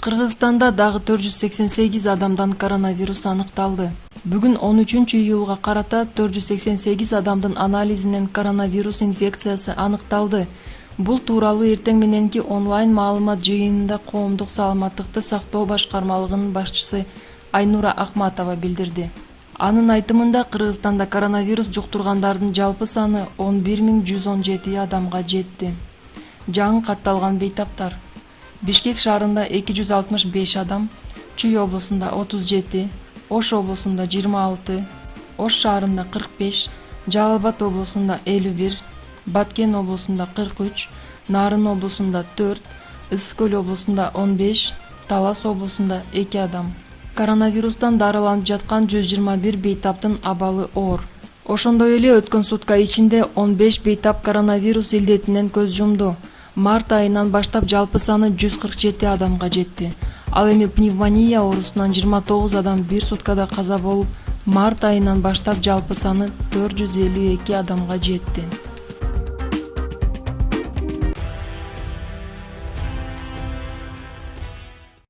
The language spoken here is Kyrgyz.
Кыргызстанда дагы 488 адамдан коронавирус аныкталды. Бүгүн 13-июлга карата 488 адамдын анализинен коронавирус инфекциясы аныкталды. Бул тууралуу эртең мененки онлайн маалымат жыйынында коомдук саламаттыкты сактоо башкармалыгынын башчысы Айнура Акматова билдирди. Анын айтымында Кыргызстанда коронавирус жуктургандардын жалпы саны 11117 адамга жетти. Жаңы катталган бейтаптар: Бишкек шаарында 265 адам, Чүй облусунда 37, Ош облусунда 26, Ош шаарында 45, Жалал Абад облусунда 51, Баткен облусунда 43, Нарын облусунда 4, Ысык Көл облусунда 15, Талас облусунда 2 адам. Коронавирустан дарыланып жаткан 121 бейтаптын абалы оор. Ошондой эле өткөн сутка ичинде 15 бейтап коронавирус илдетинен көз жумду. Март айынан баштап жалпы саны 147 адамга жетти. Ал эми пневмония оорусунан 29 адам бир суткада каза болуп, март айынан баштап жалпы саны 452 адамга жетти.